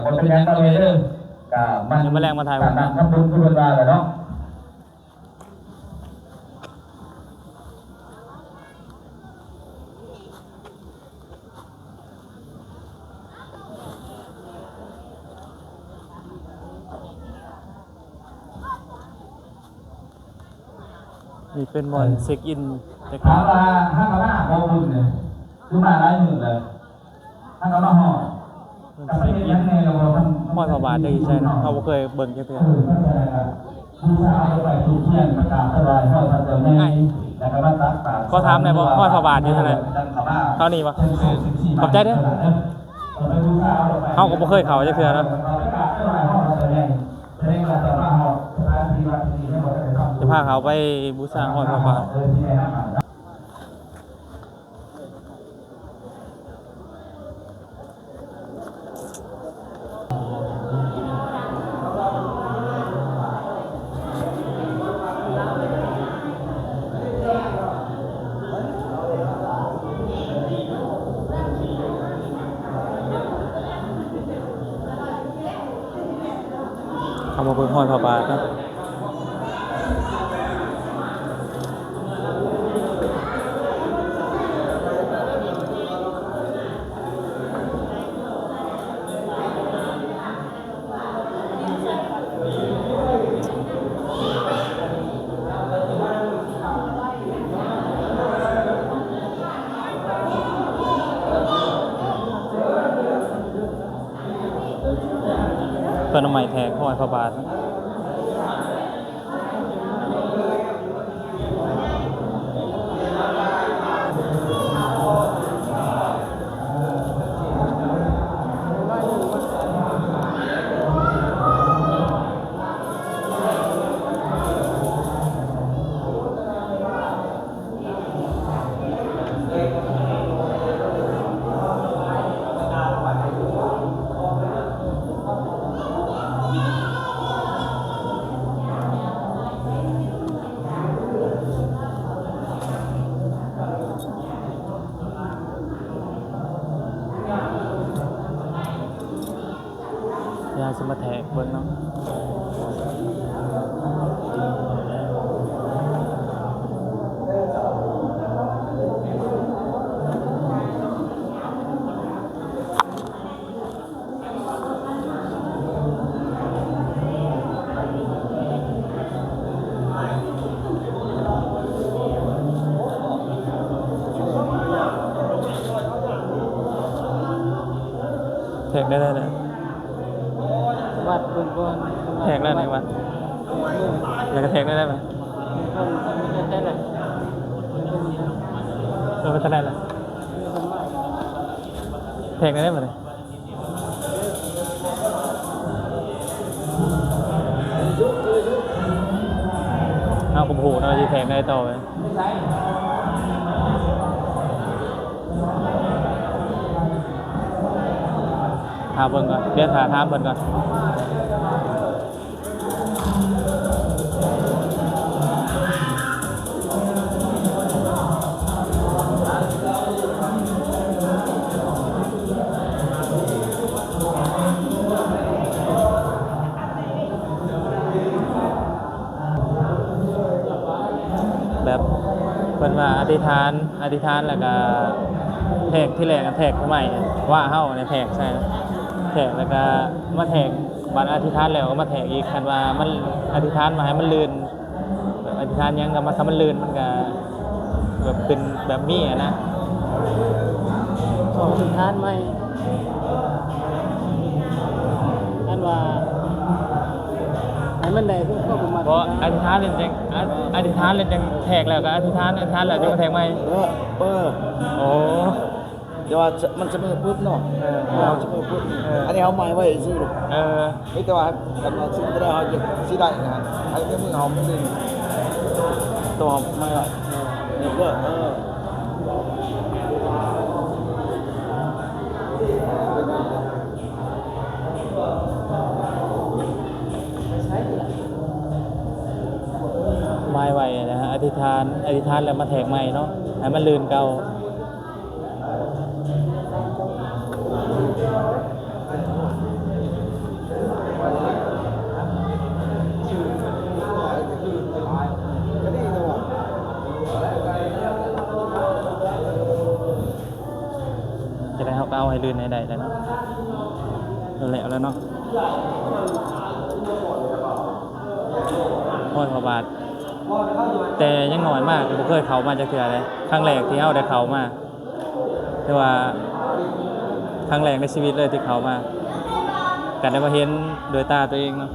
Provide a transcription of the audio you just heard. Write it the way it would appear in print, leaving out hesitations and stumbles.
คนเป็นยังก็เลยเด้อกับมันยังมาแรงมาถ่าย การทำบุญทุกวันเลยเนาะนี่เป็นบอลเช็คอินแต่ถามว่าห้างกระบ้าบอบุญเนี่ยคือมาหลายหมื่นเลยห้างกระบ้าห่อกับไม่ได้ยังไงเราห้อยพระบาทได้ใช่นะเขาเคยเบิ่งแค่เพียงก็ถามในบ่ห้อยพระบาทอยู่เท่าไหร่เท่านี้ปะขอบใจเด้อเขาก็บ่เคยเขาจะเทื่อนะจะพาเขาไปบูชาห้อยพระบาทเอามาเบิ่งห้อยพระบาทนะเพิ่นเอาไม้แทงห้อยพระบาทนะยาสมาแทกเบิ่งเนาะแทกได้เลยวัดบนแทกได้ไหมวัดแล้วก็แทกได้ไหมได้เลยเราไปทำอะไรล่ะแทกได้ไหมเลยเอากระพูเราจะแทกได้ต่อไหมถามเบิ่งก่อนเดี๋ยวถามเบิ่งก่อนแบบเป็นว่าอธิษฐานแล้วก็แทกที่แรกแทกใหม่ว่าเฮ้าในแทกใช่แทกแล้วก็มาแทกบัตรอธิษฐานแล้วก็มาแทกอีกคันว่ามันอธิษฐานมาให้มันลื่นแบบอธิษฐานยังกับมาทำมันลื่นมันก็แบบเป็นแบบนี้นะอธิษฐานไหมท่านว่าให้มันได้เพื่อควบคุมมันเพราะอธิษฐานเลยจังอธิษฐานเลยจังแทกแล้วก็อธิษฐานแล้วจะมาแทกใหม่โอ้เดี๋ยวว่ามันจะมือปุ๊บเนาะเราจะมือปุ๊บอันนี้เขาหมายไว้ซื้อหรอนี่แต่ว่ากันมาซื้อได้เขาจะซื้อได้นะไอ้เรื่องมือเขาไม่ได้ตัวไม่ละเนี่ยก็ไม่ไหวนะฮะอธิษฐานแล้วมาแทกใหม่เนาะให้มันลื่นเก่า จะได้เฮาก็เอาให้ลื่นให้ได้แล้วเนาะแล้วเนาะโอ้ยพอบาทแต่ยังน้อยมากบ่เคยเข้ามาจักเทื่อเลยครั้งแรกที่เฮาได้เข้ามาแต่ว่าครั้งแรกในชีวิตเลยที่เข้ามาก็ได้มาเห็นโดยตาตัวเองเนาะ